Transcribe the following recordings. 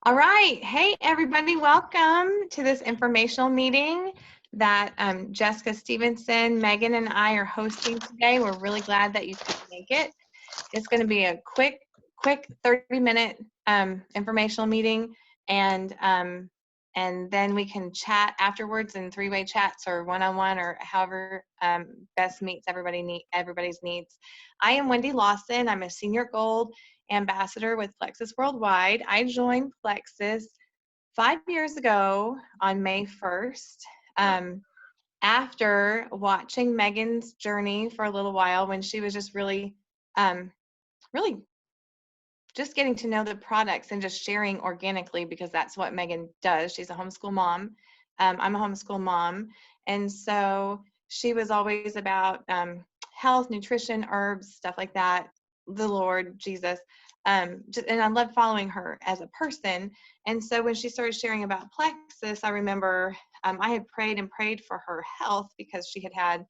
All right. Hey, everybody. Welcome to this informational meeting that Jessica Stevenson, Megan, and I are hosting today. We're really glad that you could make it. It's going to be a quick 30-minute informational meeting, and then we can chat afterwards in three-way chats or one-on-one or however best meets everybody's needs. I am Wendy Lawson. I'm a senior gold ambassador with Plexus Worldwide. I joined Plexus 5 years ago on May 1st. After watching Megan's journey for a little while when she was just really just getting to know the products and just sharing organically, because that's what Megan does. She's a homeschool mom. I'm a homeschool mom. And so she was always about health, nutrition, herbs, stuff like that, the Lord, Jesus. And I loved following her as a person. And so when she started sharing about Plexus, I remember I had prayed and prayed for her health because she had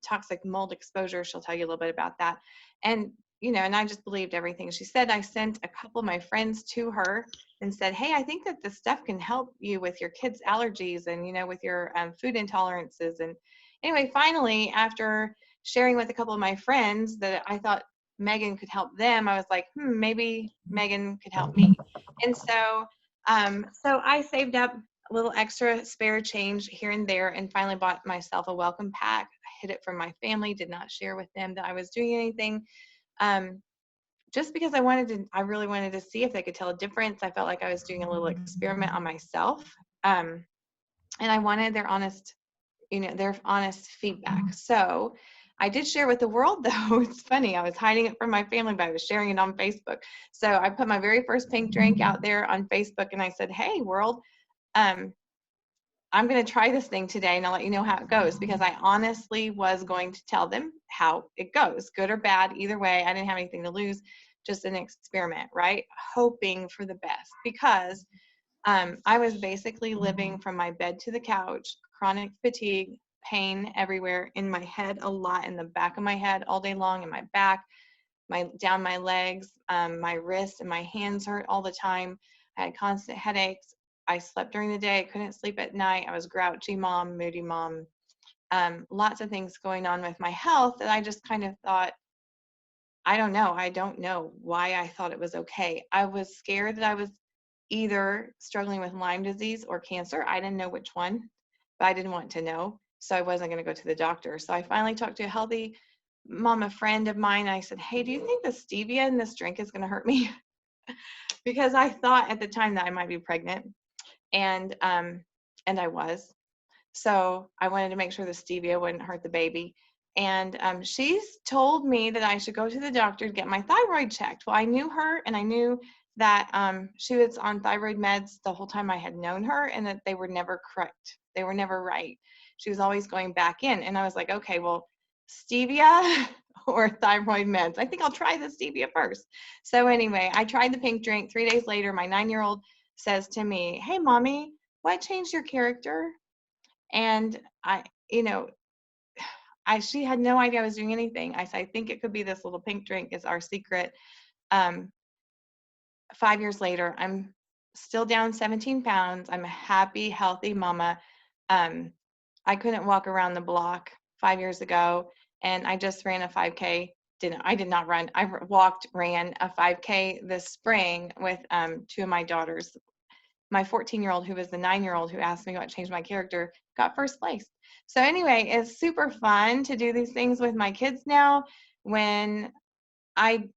toxic mold exposure. She'll tell you a little bit about that. And and I just believed everything she said. I sent a couple of my friends to her and said, hey, I think that this stuff can help you with your kids' allergies and, with your food intolerances. And anyway, finally, after sharing with a couple of my friends that I thought Megan could help them, I was like, maybe Megan could help me. And so I saved up a little extra spare change here and there and finally bought myself a welcome pack. I hid it from my family, did not share with them that I was doing anything. Just because I really wanted to see if they could tell a difference. I felt like I was doing a little experiment on myself. And I wanted their honest feedback. So I did share with the world, though. It's funny. I was hiding it from my family, but I was sharing it on Facebook. So I put my very first pink drink out there on Facebook and I said, hey, world, I'm going to try this thing today and I'll let you know how it goes, because I honestly was going to tell them how it goes, good or bad, either way. I didn't have anything to lose, just an experiment, right? Hoping for the best, because I was basically living from my bed to the couch, chronic fatigue, pain everywhere in my head, a lot in the back of my head all day long, in my back, down my legs, my wrists and my hands hurt all the time. I had constant headaches. I slept during the day, couldn't sleep at night. I was grouchy mom, moody mom, lots of things going on with my health that I just kind of thought, I don't know why I thought it was okay. I was scared that I was either struggling with Lyme disease or cancer. I didn't know which one, but I didn't want to know. So I wasn't going to go to the doctor. So I finally talked to a healthy mama friend of mine. I said, hey, do you think the stevia in this drink is going to hurt me? Because I thought at the time that I might be pregnant. And I was. So I wanted to make sure the stevia wouldn't hurt the baby. And she's told me that I should go to the doctor to get my thyroid checked. Well, I knew her, and I knew that she was on thyroid meds the whole time I had known her, and that they were never correct. They were never right. She was always going back in. And I was like, okay, well, stevia or thyroid meds. I think I'll try the stevia first. So anyway, I tried the pink drink. 3 days later, my 9-year-old says to me, hey, mommy, what changed your character? And she had no idea I was doing anything. I said, I think it could be this little pink drink is our secret. 5 years later, I'm still down 17 pounds. I'm a happy, healthy mama. I couldn't walk around the block 5 years ago, and I just ran a 5K. I did not run. I ran a 5K this spring with 2 of my daughters. My 14-year-old, who was the 9-year-old who asked me what changed my character, got first place. So anyway, it's super fun to do these things with my kids now when I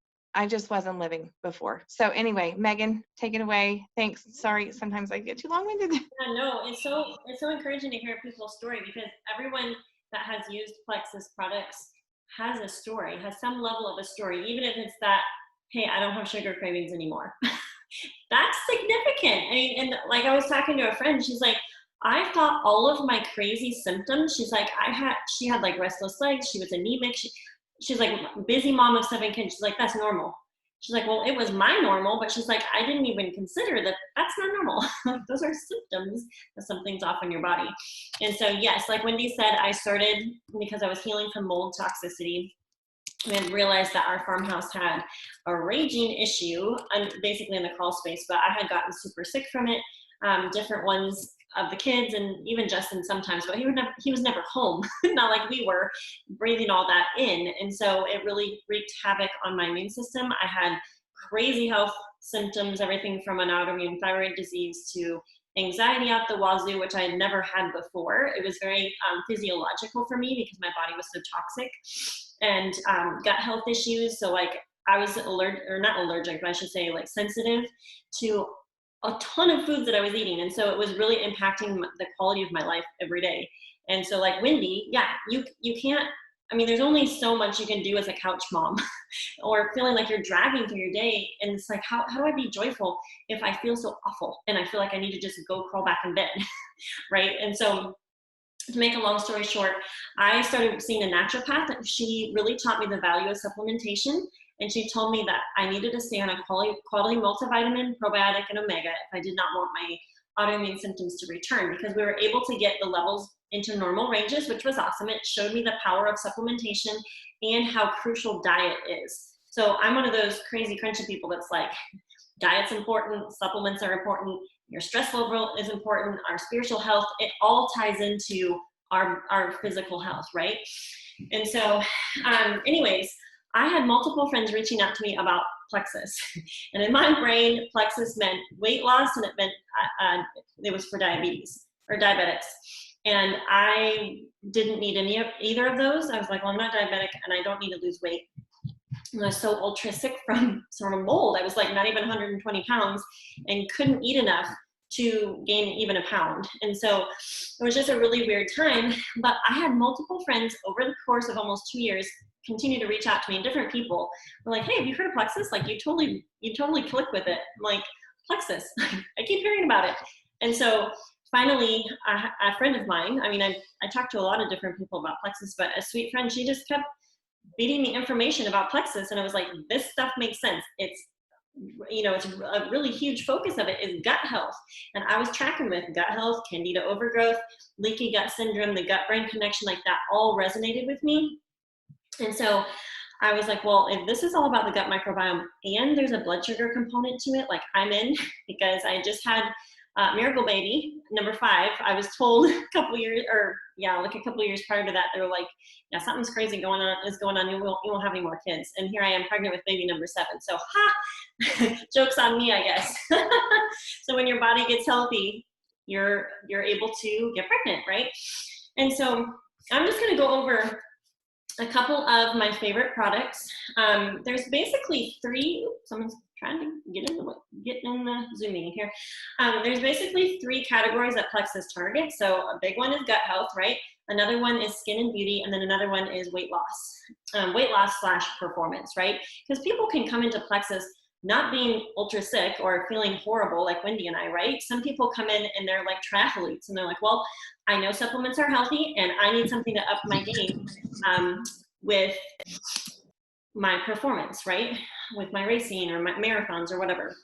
just wasn't living before. So anyway, Megan, take it away. Thanks. Sorry, sometimes I get too long-winded. Yeah, no, it's so encouraging to hear people's story, because everyone that has used Plexus products has a story, has some level of a story, even if it's that, hey, I don't have sugar cravings anymore. That's significant. I mean, and like I was talking to a friend, she's like, I thought all of my crazy symptoms, she's like, she had like restless legs, she was anemic, she's like, busy mom of 7 kids, she's like, that's normal. She's like, well, it was my normal, but she's like, I didn't even consider that that's not normal. Those are symptoms that something's off in your body. And so, yes, like Wendy said, I started because I was healing from mold toxicity. we had realized that our farmhouse had a raging issue, basically in the crawl space, but I had gotten super sick from it. Different ones of the kids, and even Justin sometimes, but he was never home, not like we were, breathing all that in. And so it really wreaked havoc on my immune system. I had crazy health symptoms, everything from an autoimmune thyroid disease to anxiety out the wazoo, which I had never had before. It was very physiological for me because my body was so toxic, and gut health issues. So like I was allergic, or not allergic, but I should say like sensitive to a ton of foods that I was eating. And so it was really impacting the quality of my life every day. And so like Wendy, yeah, you can't, I mean, there's only so much you can do as a couch mom or feeling like you're dragging through your day. And it's like, how do I be joyful if I feel so awful and I feel like I need to just go crawl back in bed, right? And so to make a long story short, I started seeing a naturopath. She really taught me the value of supplementation. And she told me that I needed to stay on a quality multivitamin, probiotic, and omega if I did not want my autoimmune symptoms to return, because we were able to get the levels into normal ranges, which was awesome. It showed me the power of supplementation and how crucial diet is. So I'm one of those crazy crunchy people that's like, diet's important, supplements are important, your stress level is important, our spiritual health, it all ties into our physical health, right? And so anyways, I had multiple friends reaching out to me about Plexus. And in my brain, Plexus meant weight loss, and it meant it was for diabetes or diabetics. And I didn't need either of those. I was like, well, I'm not diabetic and I don't need to lose weight. And I was so ultra sick from sort of mold. I was like not even 120 pounds and couldn't eat enough to gain even a pound. And so it was just a really weird time. But I had multiple friends over the course of almost 2 years continue to reach out to me, and different people were like, hey, have you heard of Plexus? Like you totally click with it. I'm like, Plexus, I keep hearing about it. And so finally, a friend of mine, I mean, I talked to a lot of different people about Plexus, but a sweet friend, she just kept feeding me information about Plexus. And I was like, this stuff makes sense. It's, you know, it's a really huge focus of it is gut health. And I was tracking with gut health, candida overgrowth, leaky gut syndrome, the gut-brain connection, like that all resonated with me. And so I was like, well, if this is all about the gut microbiome and there's a blood sugar component to it, like I'm in, because I just had Miracle Baby, number 5. I was told a couple years prior to that, they were like, yeah, something's crazy is going on. You won't have any more kids. And here I am pregnant with baby number 7. So, joke's on me, I guess. So when your body gets healthy, you're able to get pregnant, right? And so I'm just going to go over a couple of my favorite products. There's basically 3, someone's trying to get in the Zoom meeting here. There's basically 3 categories that Plexus targets. So a big one is gut health, right? Another one is skin and beauty, and then another one is weight loss / performance, right? Because people can come into Plexus not being ultra sick or feeling horrible like Wendy and I, right? Some people come in and they're like triathletes, and they're like, well, I know supplements are healthy and I need something to up my game with my performance, right? With my racing or my marathons or whatever.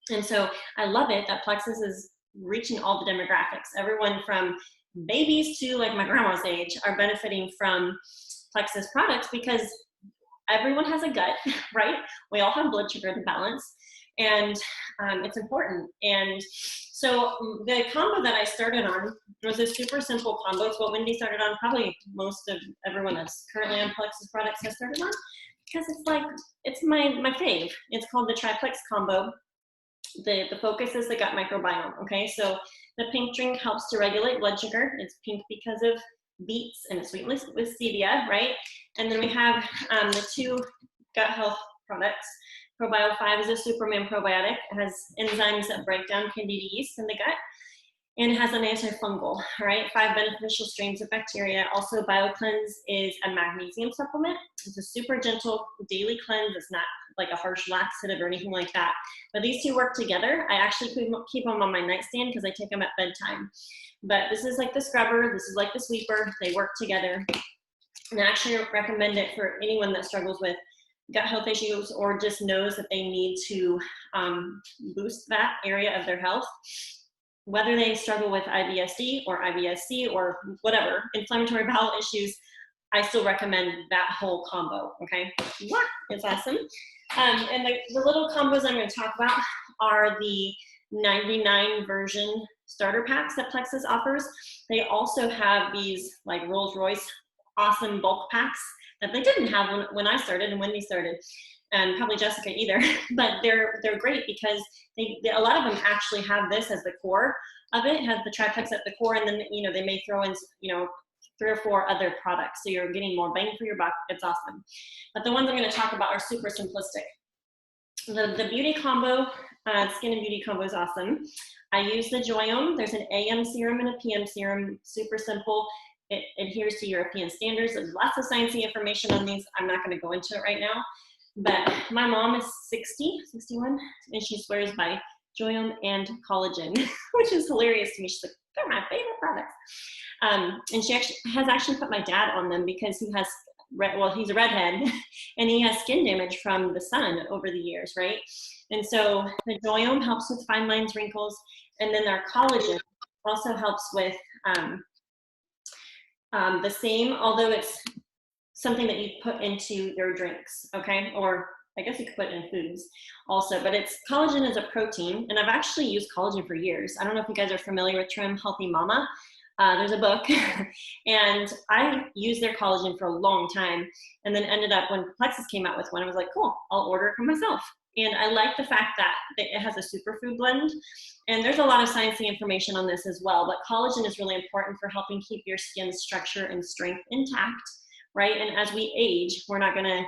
And so I love it that Plexus is reaching all the demographics. Everyone from babies to like my grandma's age are benefiting from Plexus products because everyone has a gut, right? We all have blood sugar to balance, and it's important. And so the combo that I started on was a super simple combo. It's what Wendy started on. Probably most of everyone that's currently on Plexus products has started on, because it's my fave. It's called the Triplex combo. The focus is the gut microbiome. Okay, so the pink drink helps to regulate blood sugar. It's pink because of beets and it's sweetened with stevia, right? And then we have the 2 gut health products. Probio 5 is a Superman probiotic. It has enzymes that break down candida yeast in the gut, and it has an antifungal, right? 5 beneficial strains of bacteria. Also, BioCleanse is a magnesium supplement. It's a super gentle daily cleanse. It's not like a harsh laxative or anything like that. But these 2 work together. I actually keep them on my nightstand because I take them at bedtime. But this is like the scrubber. This is like the sweeper. They work together. And I actually recommend it for anyone that struggles with gut health issues or just knows that they need to boost that area of their health. Whether they struggle with IBS-D or IBS-C or whatever, inflammatory bowel issues, I still recommend that whole combo, okay? It's awesome. And the little combos I'm going to talk about are the 99 version starter packs that Plexus offers. They also have these like Rolls Royce awesome bulk packs that they didn't have when I started and Wendy started, and probably Jessica either. But they're great because a lot of them actually have this as the core of it, has the triplex at the core, and then they may throw in 3 or 4 other products, so you're getting more bang for your buck. It's awesome. But the ones I'm going to talk about are super simplistic. The beauty combo, skin and beauty combo is awesome. I use the Joyome. There's an AM serum and a PM serum. Super simple. It adheres to European standards. There's lots of sciencey information on these. I'm not going to go into it right now. But my mom is 61, and she swears by Joyome and collagen, which is hilarious to me. She's like, they're my favorite products. And she has actually put my dad on them because he has, he's a redhead and he has skin damage from the sun over the years, right? And so the Joyome helps with fine lines, wrinkles, and then their collagen also helps with the same, although it's something that you put into your drinks, okay? Or I guess you could put in foods also, but collagen is a protein, and I've actually used collagen for years. I don't know if you guys are familiar with Trim Healthy Mama. There's a book, and I used their collagen for a long time, and then ended up when Plexus came out with one, I was like, cool, I'll order it for myself. And I like the fact that it has a superfood blend, and there's a lot of sciencey information on this as well, but collagen is really important for helping keep your skin's structure and strength intact, right? And as we age, we're not gonna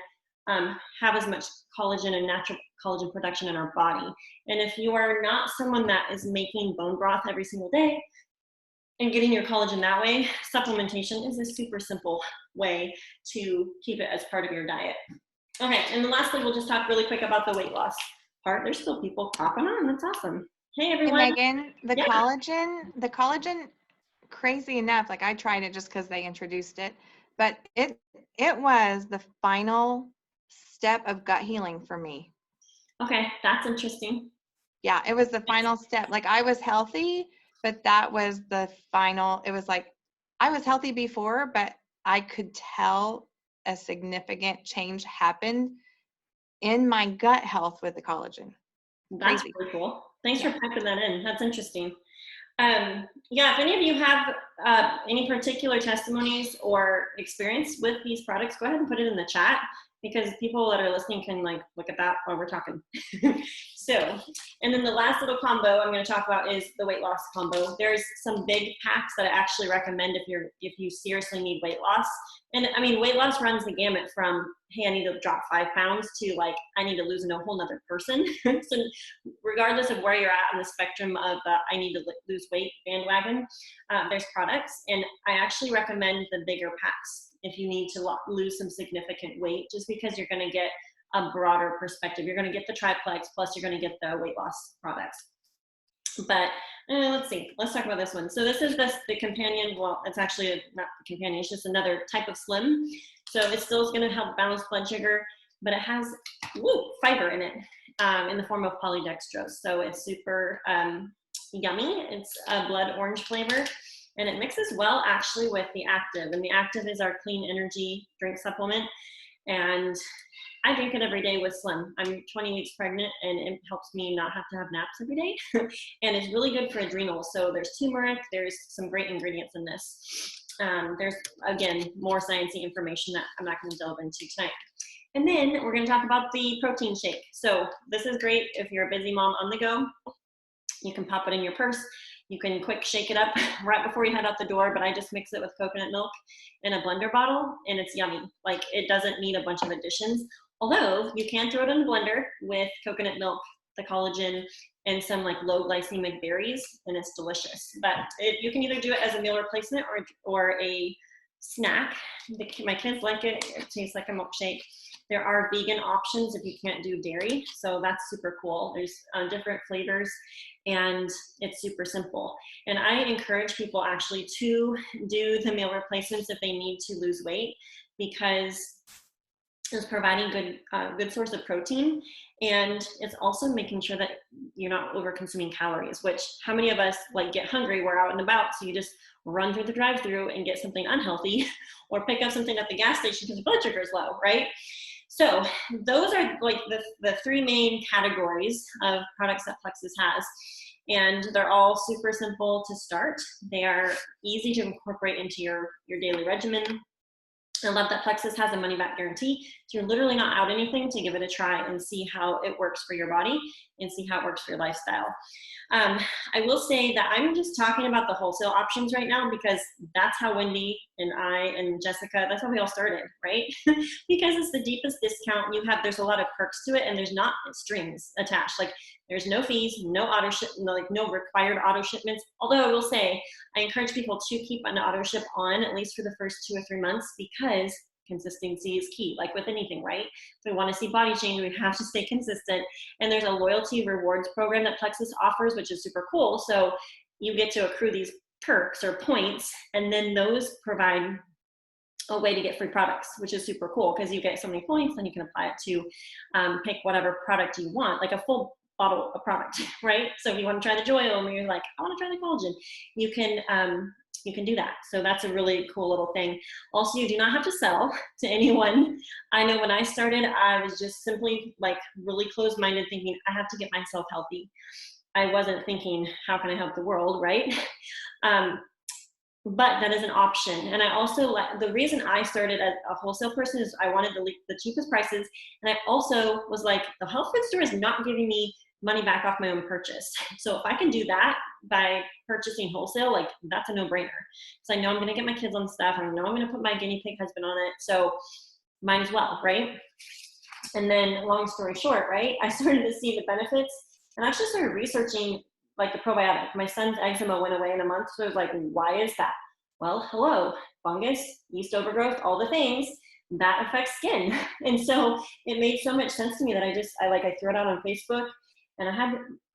have as much collagen and natural collagen production in our body. And if you are not someone that is making bone broth every single day and getting your collagen that way, supplementation is a super simple way to keep it as part of your diet. Okay, and then lastly, we'll just talk really quick about the weight loss part. There's still people popping on. That's awesome. Hey, everyone. Hey, Megan, the collagen, crazy enough, like I tried it just because they introduced it, but it was the final step of gut healing for me. Okay, that's interesting. Yeah, it was the final step. Like I was healthy, but that was the final. It was like I was healthy before, but I could tell a significant change happened in my gut health with the collagen. That's Crazy. really cool. Thanks for piping that in. That's interesting. Yeah, if any of you have any particular testimonies or experience with these products, go ahead and put it in the chat, because people that are listening can like look at that while we're talking. So, and then the last little combo I'm going to talk about is the weight loss combo. There's some big packs that I actually recommend if you seriously need weight loss. And I mean, weight loss runs the gamut from, hey, I need to drop 5 pounds to like, I need to lose a whole nother person. So regardless of where you're at on the spectrum of I need to lose weight bandwagon, there's products. And I actually recommend the bigger packs if you need to lose some significant weight, just because you're going to get a broader perspective. You're going to get the triplex, plus you're going to get the weight loss products. But let's see, let's talk about this one. So this is the companion. Well, it's actually not the companion, it's just another type of slim. So it still is going to help balance blood sugar, but it has fiber in it in the form of polydextrose. So it's super yummy. It's a blood orange flavor, and it mixes well actually with the Active. And the Active is our clean energy drink supplement. And I drink it every day with Slim. I'm 20 weeks pregnant, and it helps me not have to have naps every day. And it's really good for adrenals. So there's turmeric, there's some great ingredients in this. There's, again, more sciencey information that I'm not going to delve into tonight. And then we're going to talk about the protein shake. So this is great if you're a busy mom on the go. You can pop it in your purse. You can quick shake it up right before you head out the door, but I just mix it with coconut milk in a blender bottle, and it's yummy. Like, it doesn't need a bunch of additions. Although you can throw it in a blender with coconut milk, the collagen, and some like low glycemic berries, and it's delicious. But you can either do it as a meal replacement or a snack. My kids like it. It tastes like a milkshake. There are vegan options if you can't do dairy, so that's super cool. There's different flavors, and it's super simple. And I encourage people actually to do the meal replacements if they need to lose weight, because is providing good source of protein, and it's also making sure that you're not over consuming calories, which how many of us like get hungry, we're out and about, so you just run through the drive-through and get something unhealthy or pick up something at the gas station because the blood sugar is low, right? So those are like the three main categories of products that Plexus has. And they're all super simple to start. They are easy to incorporate into your daily regimen. I love that Plexus has a money back guarantee. So you're literally not out anything to give it a try and see how it works for your body and see how it works for your lifestyle. I will say that I'm just talking about the wholesale options right now because that's how Wendy and I and Jessica, that's how we all started, right? Because it's the deepest discount you have. There's a lot of perks to it and there's not strings attached. Like there's no fees, no auto ship, no required auto shipments. Although I will say, I encourage people to keep an auto ship on at least for the first 2 or 3 months because consistency is key, like with anything, right? If we want to see body change, we have to stay consistent. And there's a loyalty rewards program that Plexus offers, which is super cool. So you get to accrue these perks or points, and then those provide a way to get free products, which is super cool because you get so many points, then you can apply it to pick whatever product you want, like a full bottle of product, right? So if you want to try the Joy Oil, or you're like, I want to try the collagen, you can do that. So that's a really cool little thing. Also, you do not have to sell to anyone. I know when I started, I was just simply like really closed-minded, thinking I have to get myself healthy. I wasn't thinking, how can I help the world, right? But that is an option. And I also, the reason I started as a wholesale person is I wanted the cheapest prices. And I also was like, the health food store is not giving me money back off my own purchase. So if I can do that by purchasing wholesale, like that's a no-brainer. Because I know I'm going to get my kids on stuff. I know I'm going to put my guinea pig husband on it. So might as well, right? And then long story short, right? I started to see the benefits and I actually started researching like the probiotic. My son's eczema went away in a month. So I was like, why is that? Well, hello, fungus, yeast overgrowth, all the things that affect skin. And so it made so much sense to me that I threw it out on Facebook. And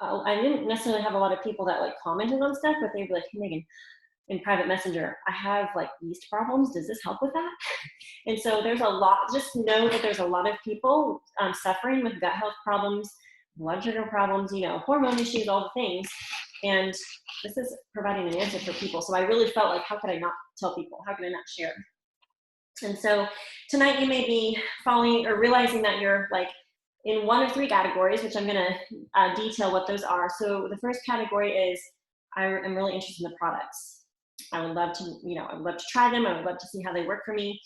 I didn't necessarily have a lot of people that like commented on stuff, but they'd be like, hey, Megan, in private messenger, I have like yeast problems. Does this help with that? And so there's a lot, just know that there's a lot of people suffering with gut health problems, blood sugar problems, hormone issues, all the things. And this is providing an answer for people. So I really felt like, how could I not tell people? How could I not share? And so tonight you may be following or realizing that you're like in one of 3 categories, which I'm going to detail what those are. So the first category is I am really interested in the products. I would love to, I would love to try them. I would love to see how they work for me.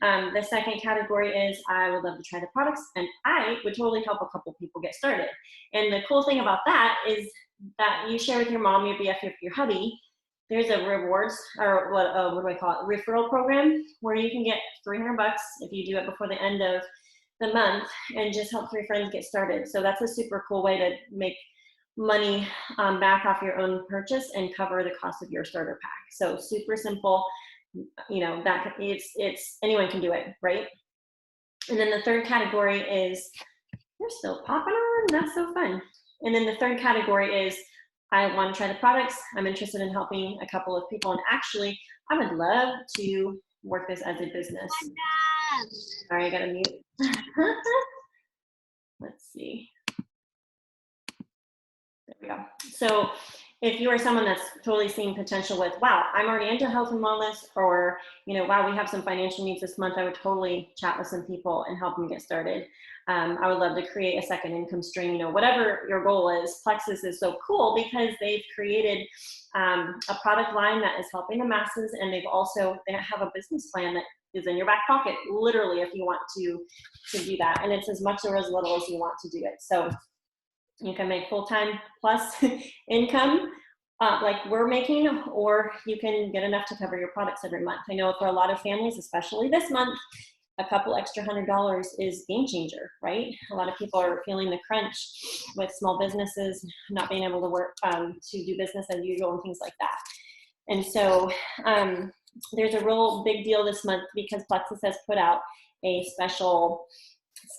The second category is I would love to try the products, and I would totally help a couple people get started. And the cool thing about that is that you share with your mom, your BF, your hubby. There's a rewards, or what do I call it, referral program, where you can get $300 if you do it before the end of the month and just help 3 friends get started. So that's a super cool way to make money back off your own purchase and cover the cost of your starter pack. So super simple, that it's anyone can do it, right? And then the third category is, they're still popping on, that's so fun. And then the third category is I want to try the products. I'm interested in helping a couple of people, and actually I would love to work this as a business. Sorry, I gotta mute. Let's see. There we go. So if you are someone that's totally seeing potential with, wow, I'm already into health and wellness, or, wow, we have some financial needs this month, I would totally chat with some people and help them get started. I would love to create a second income stream, whatever your goal is. Plexus is so cool because they've created a product line that is helping the masses, and they have a business plan that is in your back pocket, literally, if you want to do that. And it's as much or as little as you want to do it. So you can make full-time plus income like we're making, or you can get enough to cover your products every month. I know for a lot of families, especially this month, a couple extra $100 is game changer, right? A lot of people are feeling the crunch with small businesses, not being able to work, to do business as usual and things like that. And so there's a real big deal this month because Plexus has put out a special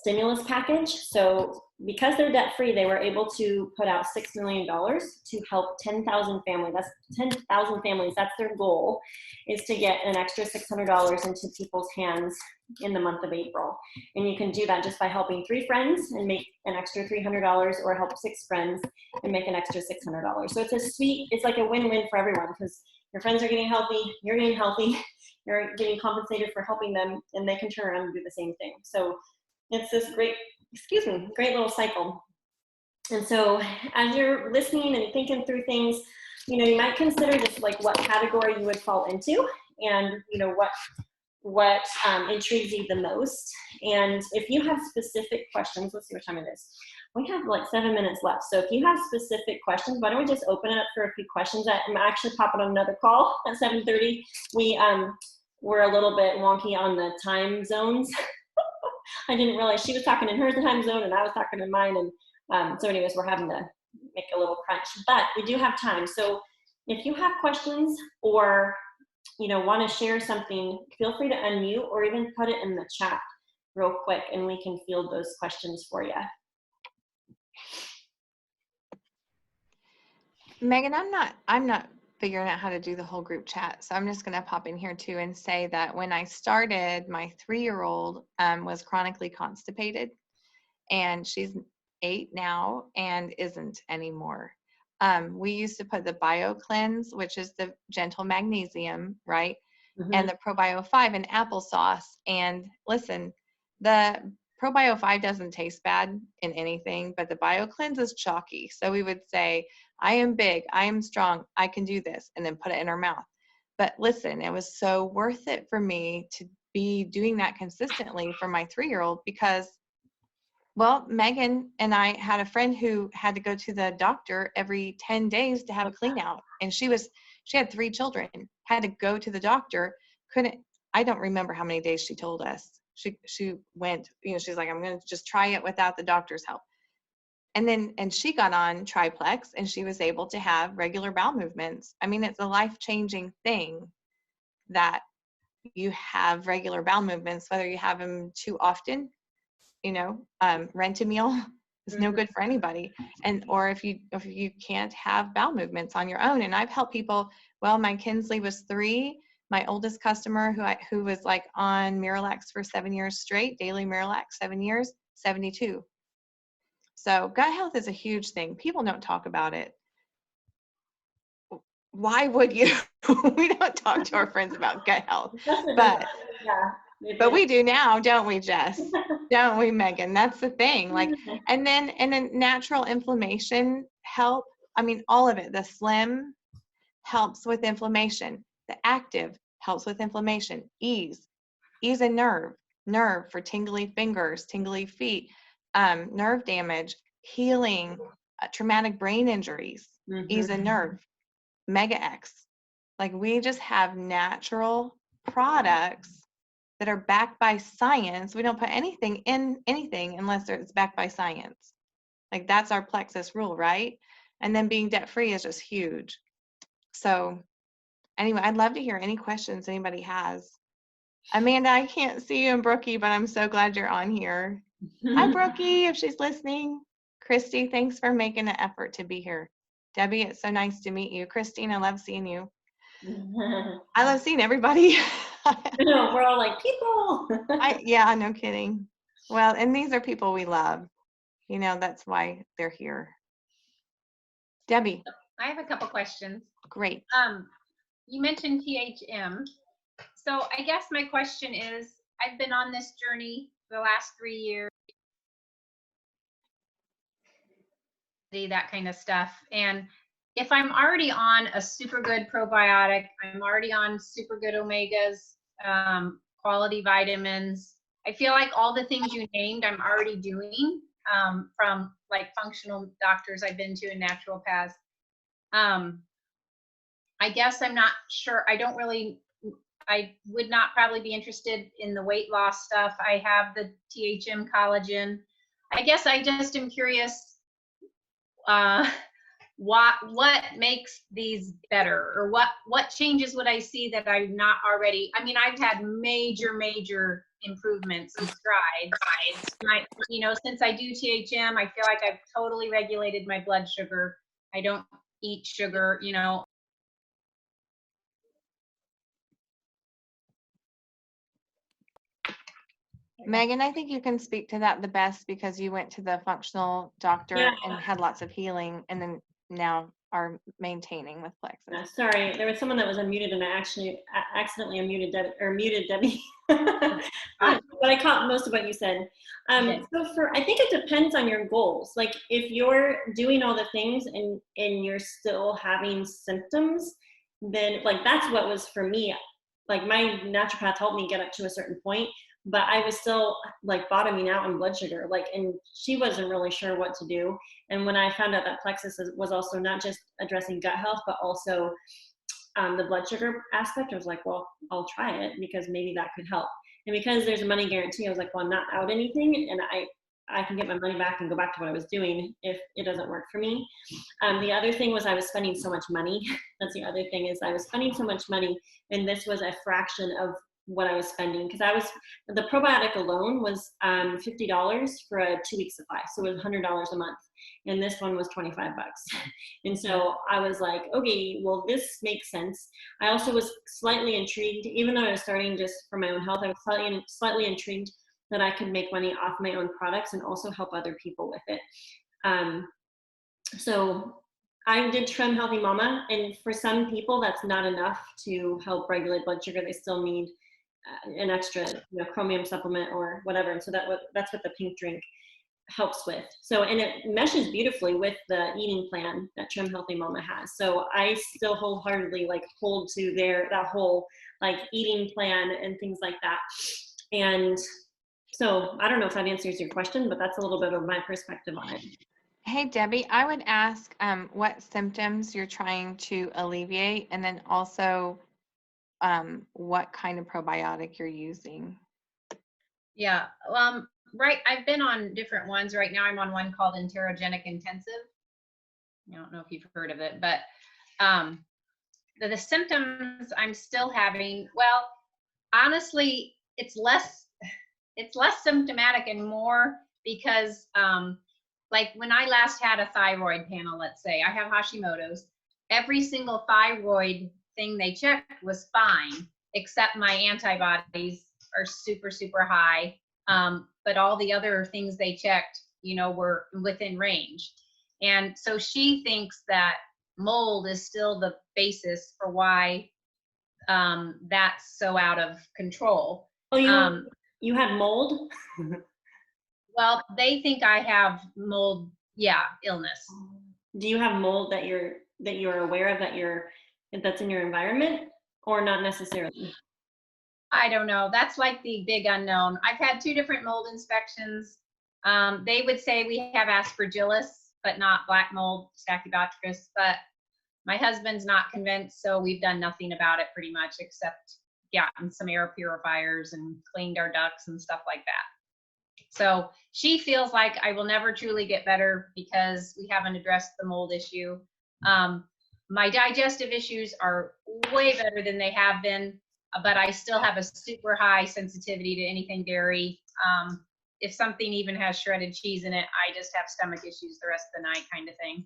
stimulus package. So because they're debt free, they were able to put out $6 million to help 10,000 families. That's 10,000 families. That's their goal, is to get an extra $600 into people's hands in the month of April. And you can do that just by helping 3 friends and make an extra $300, or help 6 friends and make an extra $600. So it's like a win-win for everyone, because your friends are getting healthy, you're getting healthy, you're getting compensated for helping them, and they can turn around and do the same thing. So it's this great little cycle. And so as you're listening and thinking through things, you might consider just like what category you would fall into, and what intrigues you the most. And if you have specific questions, let's see what time it is. We have like 7 minutes left. So if you have specific questions, why don't we just open it up for a few questions? I'm actually popping on another call at 7:30. We're a little bit wonky on the time zones. I didn't realize she was talking in her time zone and I was talking in mine. And so anyways, we're having to make a little crunch, but we do have time. So if you have questions, or want to share something, feel free to unmute, or even put it in the chat real quick and we can field those questions for you. Megan, I'm not figuring out how to do the whole group chat. So I'm just going to pop in here too and say that when I started, my 3-year-old was chronically constipated, and she's 8 now and isn't anymore. We used to put the BioCleanse, which is the gentle magnesium, right? Mm-hmm. And the ProBio 5 in applesauce. And listen, the ProBio 5 doesn't taste bad in anything, but the BioCleanse is chalky. So we would say, I am big, I am strong, I can do this, and then put it in her mouth. But listen, it was so worth it for me to be doing that consistently for my 3-year-old, because, well, Megan and I had a friend who had to go to the doctor every 10 days to have a clean out. And she had 3 children, had to go to the doctor, I don't remember how many days she told us. She went, she's like, I'm going to just try it without the doctor's help. And she got on Triplex, and she was able to have regular bowel movements. I mean, it's a life-changing thing that you have regular bowel movements, whether you have them too often, rent a meal is no good for anybody. Or if you can't have bowel movements on your own. And I've helped people. Well, my Kinsley was 3. My oldest customer who was like on Miralax for 7 years straight, daily Miralax, 7 years, 72. So gut health is a huge thing. People don't talk about it. Why would you? We don't talk to our friends about gut health, but we do now, don't we, Jess? Don't we, Megan? That's the thing. Like, and then natural inflammation help. I mean, all of it. The Slim helps with inflammation. The Active helps with inflammation. Ease a nerve for tingly fingers, tingly feet, nerve damage, healing, traumatic brain injuries. Ease a nerve. Mega X. Like, we just have natural products that are backed by science. We don't put anything in anything unless it's backed by science. Like, that's our plexus rule, right? And then being debt free is just huge. So anyway, I'd love to hear any questions anybody has. Amanda, I can't see you, and Brookie, but I'm so glad you're on here. Hi, Brookie, if she's listening. Christy, thanks for making an effort to be here. Debbie, it's so nice to meet you. Christine, I love seeing you. I love seeing everybody. No, we're all like people. Yeah, no kidding. Well, and these are people we love. That's why they're here. Debbie. I have a couple questions. Great. You mentioned THM. So I guess my question is, I've been on this journey the last 3 years, that kind of stuff. And if I'm already on a super good probiotic, I'm already on super good omegas, quality vitamins, I feel like all the things you named, I'm already doing from like functional doctors I've been to and naturopaths. I guess I'm not sure. I would not probably be interested in the weight loss stuff. I have the THM collagen. I guess I just am curious what makes these better, or what changes would I see that I'm not already. I mean, I've had major improvements and strides. Since I do THM, I feel like I've totally regulated my blood sugar. I don't eat sugar, Megan, I think you can speak to that the best because you went to the functional doctor Yeah. and had lots of healing and then now are maintaining with Plexus. Sorry, there was someone that was unmuted and I actually accidentally unmuted muted Debbie. But I caught most of what you said. Okay. So I think it depends on your goals. Like if you're doing all the things and you're still having symptoms, then like that's what was for me. Like my naturopath helped me get up to a certain point, but I was still like bottoming out in blood sugar. Like, and she wasn't really sure what to do. And when I found out that Plexus was also not just addressing gut health, but also the blood sugar aspect, I was like, well, I'll try it because maybe that could help. And because there's a money guarantee, I was like, well, I'm not out anything, and I can get my money back and go back to what I was doing if it doesn't work for me. The other thing was I was spending so much money. That's the other thing is I was spending so much money, and this was a fraction of what I was spending because the probiotic alone was $50 for a 2-week supply, so it was $100 a month, and this one was $25. And so I was like, okay, well, this makes sense. I also was slightly intrigued, even though I was starting just for my own health, I was slightly intrigued that I could make money off my own products and also help other people with it. So I did Trim Healthy Mama, and for some people that's not enough to help regulate blood sugar. They still need an extra chromium supplement or whatever, and so that's what the pink drink helps with. So, and it meshes beautifully with the eating plan that Trim Healthy Mama has. So I still wholeheartedly hold to that whole eating plan and things like that. And so I don't know if that answers your question, but that's a little bit of my perspective on it. Hey, Debbie, I would ask what symptoms you're trying to alleviate, and then also what kind of probiotic you're using. Yeah. Right. I've been on different ones. Right now I'm on one called Enterogenic Intensive. I don't know if you've heard of it, but the symptoms I'm still having, well, honestly, it's less symptomatic and more because like when I last had a thyroid panel, let's say I have Hashimoto's, every single thyroid thing they checked was fine, except my antibodies are super, super high. But all the other things they checked, were within range. And so she thinks that mold is still the basis for why that's so out of control. Oh, you had mold? Well, they think I have mold, illness. Do you have mold that you're aware of that's in your environment, or not necessarily? I don't know. That's like the big unknown. I've had 2 different mold inspections. They would say we have aspergillus, but not black mold, Stachybotrys. But my husband's not convinced, so we've done nothing about it pretty much, except gotten some air purifiers and cleaned our ducts and stuff like that. So she feels like I will never truly get better because we haven't addressed the mold issue. My digestive issues are way better than they have been, but I still have a super high sensitivity to anything dairy. If something even has shredded cheese in it, I just have stomach issues the rest of the night kind of thing.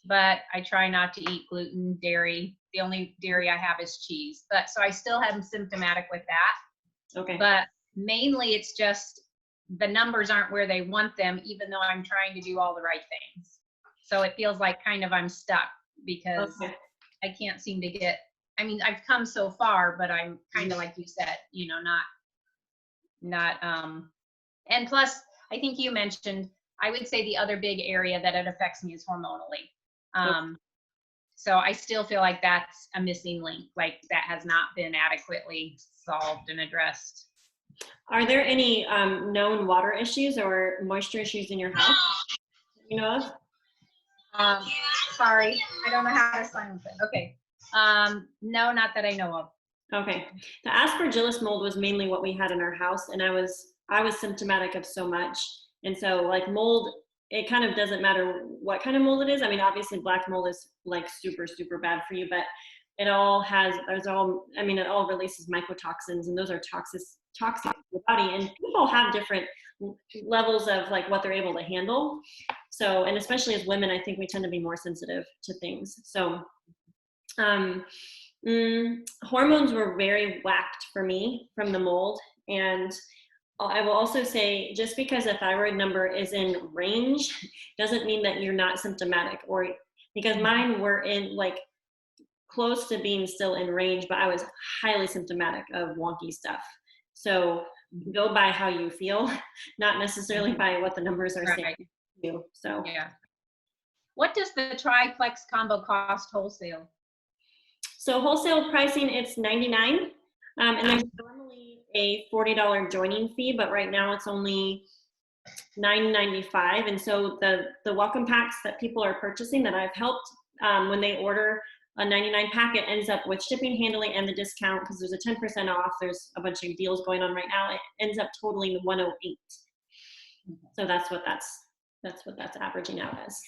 But I try not to eat gluten, dairy. The only dairy I have is cheese. But so I still am symptomatic with that. Okay. But mainly it's just the numbers aren't where they want them, even though I'm trying to do all the right things. So it feels like kind of I'm stuck because I can't seem to get, I've come so far, but I'm kind of like you said, not, and plus I think you mentioned, I would say the other big area that it affects me is hormonally. So I still feel like that's a missing link, like that has not been adequately solved and addressed. Are there any known water issues or moisture issues in your house you know of? Sorry, I don't know how to silence it. Okay. No, not that I know of. Okay. The aspergillus mold was mainly what we had in our house, and I was symptomatic of so much. And so mold, it kind of doesn't matter what kind of mold it is. Obviously black mold is super, super bad for you, but it all it all releases mycotoxins, and those are toxic to the body. And people have different levels of like what they're able to handle. So, and especially as women, I think we tend to be more sensitive to things. So, hormones were very whacked for me from the mold. And I will also say, just because a thyroid number is in range doesn't mean that you're not symptomatic, or because mine were in like close to being still in range, but I was highly symptomatic of wonky stuff. So go by how you feel, not necessarily by what the numbers are saying to you. So yeah. What does the triplex combo cost wholesale? So wholesale pricing, it's $99, and there's normally a $40 joining fee, but right now it's only $9.95. And so the welcome packs that people are purchasing that I've helped, when they order a 99 pack, it ends up with shipping, handling, and the discount, because there's a 10% off. There's a bunch of deals going on right now. It ends up totaling $108. So that's what that's averaging out as.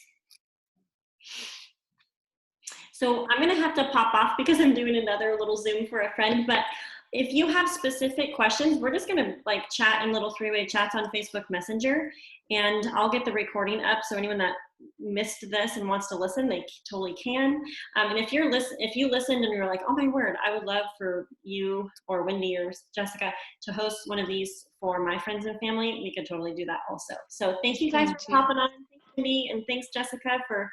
So I'm going to have to pop off because I'm doing another little Zoom for a friend. But if you have specific questions, we're just going to like chat in little three-way chats on Facebook Messenger, and I'll get the recording up. So anyone that missed this and wants to listen, they totally can. And if you listened and you're like, oh my word, I would love for you or Wendy or Jessica to host one of these for my friends and family, we could totally do that also. So thank you guys for hopping on. Thanks, Wendy, and thanks, Jessica, for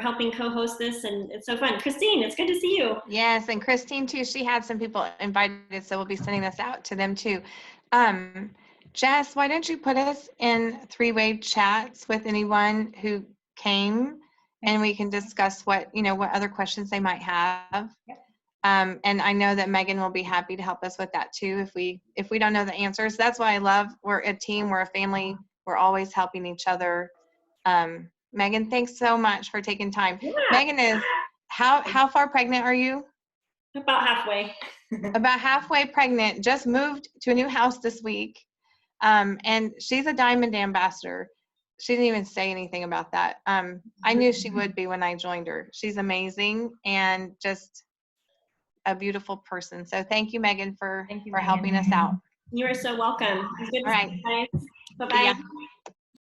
helping co-host this, and it's so fun. Christine, it's good to see you. Yes, and Christine too, she had some people invited, so we'll be sending this out to them too. Jess, why don't you put us in three-way chats with anyone who came, and we can discuss what other questions they might have. And I know that Megan will be happy to help us with that too if we don't know the answers. That's why I love, we're a team, we're a family, we're always helping each other. Megan, thanks so much for taking time. Yeah. Megan is, how far pregnant are you? About halfway. About halfway pregnant, just moved to a new house this week. And she's a Diamond Ambassador. She didn't even say anything about that. I knew she would be when I joined her. She's amazing and just a beautiful person. So thank you, Megan, for helping us out. You are so welcome. All right. Bye-bye.